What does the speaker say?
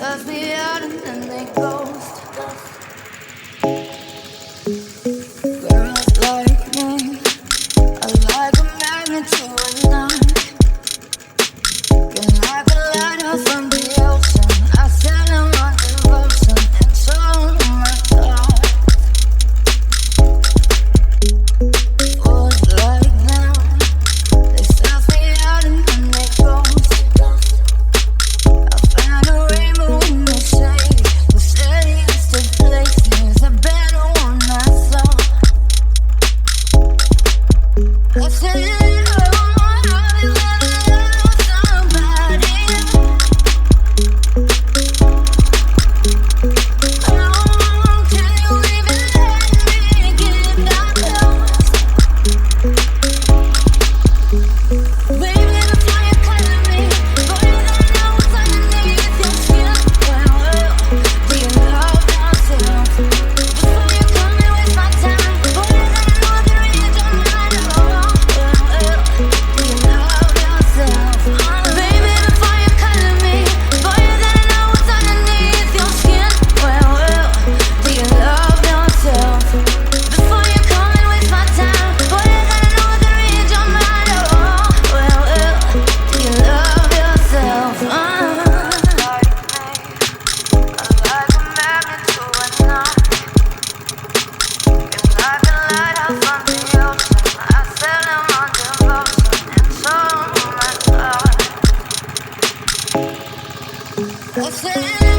suss me out and then they ghost. Girls like me are like a magnet to a knife. You're like a lighter from the ocean. I set them on devotion and turn on my thoughts. Fools like them, they suss me out and then they ghost. I found a rainbow in the shade, the shadiest of places, a better one I saw. I said, oh, have you ever loved somebody? Oh, can you even let me get that close? Baby, the fire calling me, but you don't know what's underneath your skin. Well, do you love yourself? Before you come and waste my time, boy, you don't know the reason I'm not alone. Well, do you love yourself? Baby, the fire calling me, boy, you don't know what's underneath your skin. Well, do you love yourself? Before you come and waste my time, boy, you don't know the reason I'm not alone. Well, do you love yourself? Like a magnet to a knife. You're like a lighthouse from the ocean. I set them on devotion and so my thoughts. I said